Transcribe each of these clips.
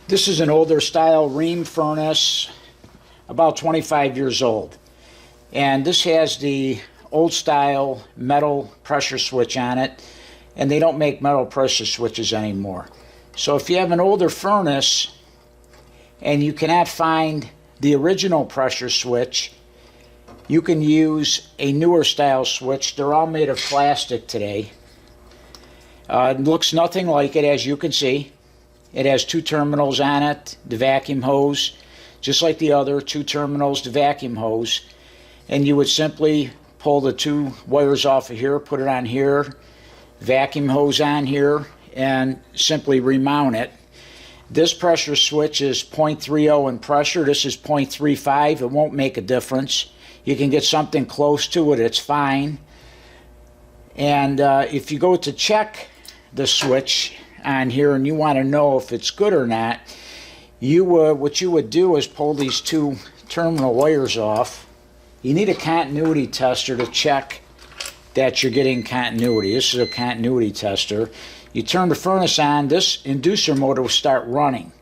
This is an older style ream furnace, about 25 years old. And this has the old style metal pressure switch on it, and they don't make metal pressure switches anymore. So if you have an older furnace and you cannot find the original pressure switch, you can use a newer style switch. They're all made of plastic today. It looks nothing like it, as you can see. It has two terminals on it, the vacuum hose, just like the other, two terminals, the vacuum hose. And you would simply pull the two wires off of here, put it on here, vacuum hose on here, and simply remount it. This pressure switch is 0.30 in pressure. This is 0.35. It won't make a difference. You can get something close to it, it's fine. And if you go to check the switch on here and you want to know if it's good or not, what you would do is pull these two terminal wires off. You need a continuity tester to check that you're getting continuity. This is a continuity tester. You turn the furnace on, this inducer motor will start running.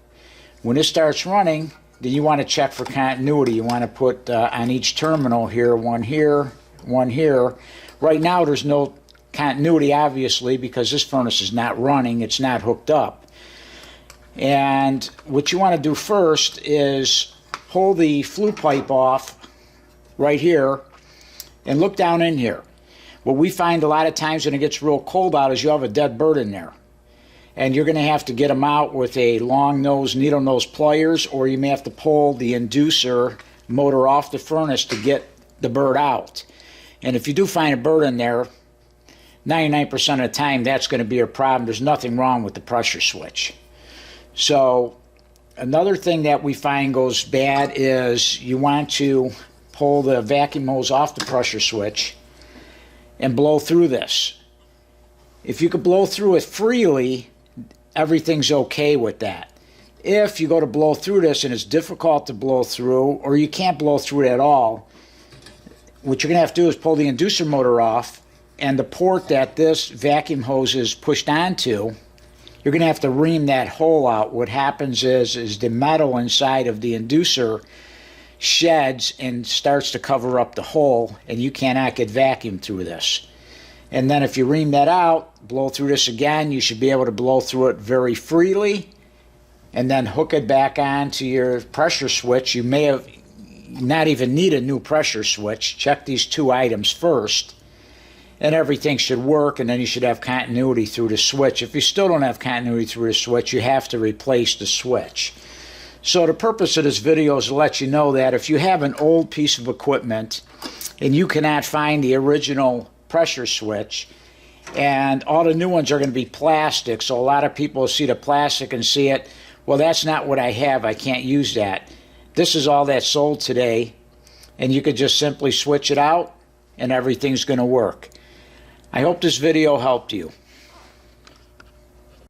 When it starts running, then you want to check for continuity. You want to put on each terminal here, one here, one here. Right now there's no continuity, obviously, because this furnace is not running, it's not hooked up. And what you want to do first is pull the flue pipe off right here and look down in here. What we find a lot of times when it gets real cold out is you have a dead bird in there. And you're going to have to get them out with a long nose, needle nose pliers, or you may have to pull the inducer motor off the furnace to get the bird out. And if you do find a bird in there, 99% of the time that's going to be a problem. There's nothing wrong with the pressure switch. So another thing that we find goes bad is you want to pull the vacuum hose off the pressure switch and blow through this. If you could blow through it freely, everything's okay with that. If you go to blow through this and it's difficult to blow through, or you can't blow through it at all, what you're going to have to do is pull the inducer motor off, and the port that this vacuum hose is pushed onto, you're going to have to ream that hole out. What happens is the metal inside of the inducer sheds and starts to cover up the hole, and you cannot get vacuum through this. And then if you ream that out, blow through this again, you should be able to blow through it very freely, and then hook it back onto your pressure switch. You may have not even need a new pressure switch. Check these two items first, and everything should work, and then you should have continuity through the switch. If you still don't have continuity through the switch, you have to replace the switch. So the purpose of this video is to let you know that if you have an old piece of equipment and you cannot find the original pressure switch, and all the new ones are going to be plastic, so a lot of people see the plastic and see it, well, that's not what I have, I can't use that. This is all that's sold today, and you could just simply switch it out and everything's going to work. I hope this video helped you.